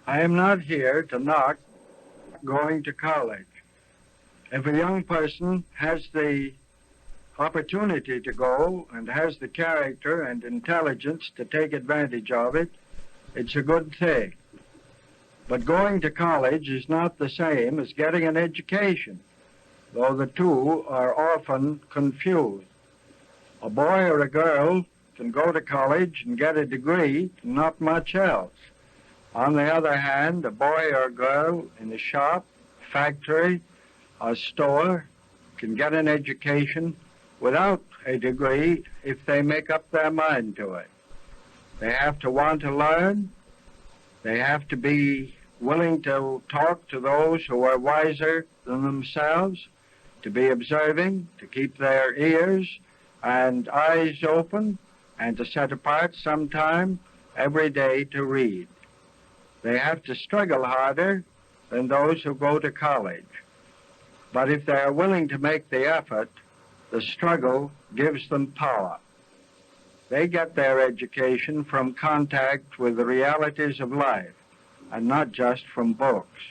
I am not here to knock going to college. If a young person has the opportunity to go and has the character and intelligence to take advantage of it, it's a good thing. But going to college is not the same as getting an education, though the two are often confused. A boy or a girl can go to college and get a degree, not much else. On the other hand, a boy or a girl in a shop, factory, or store can get an education without a degree if they make up their mind to it. They have to want to learn. They have to be willing to talk to those who are wiser than themselves, to be observing, to keep their ears and eyes open, and to set apart some time every day to read. They have to struggle harder than those who go to college. But if they are willing to make the effort, the struggle gives them power. They get their education from contact with the realities of life and not just from books.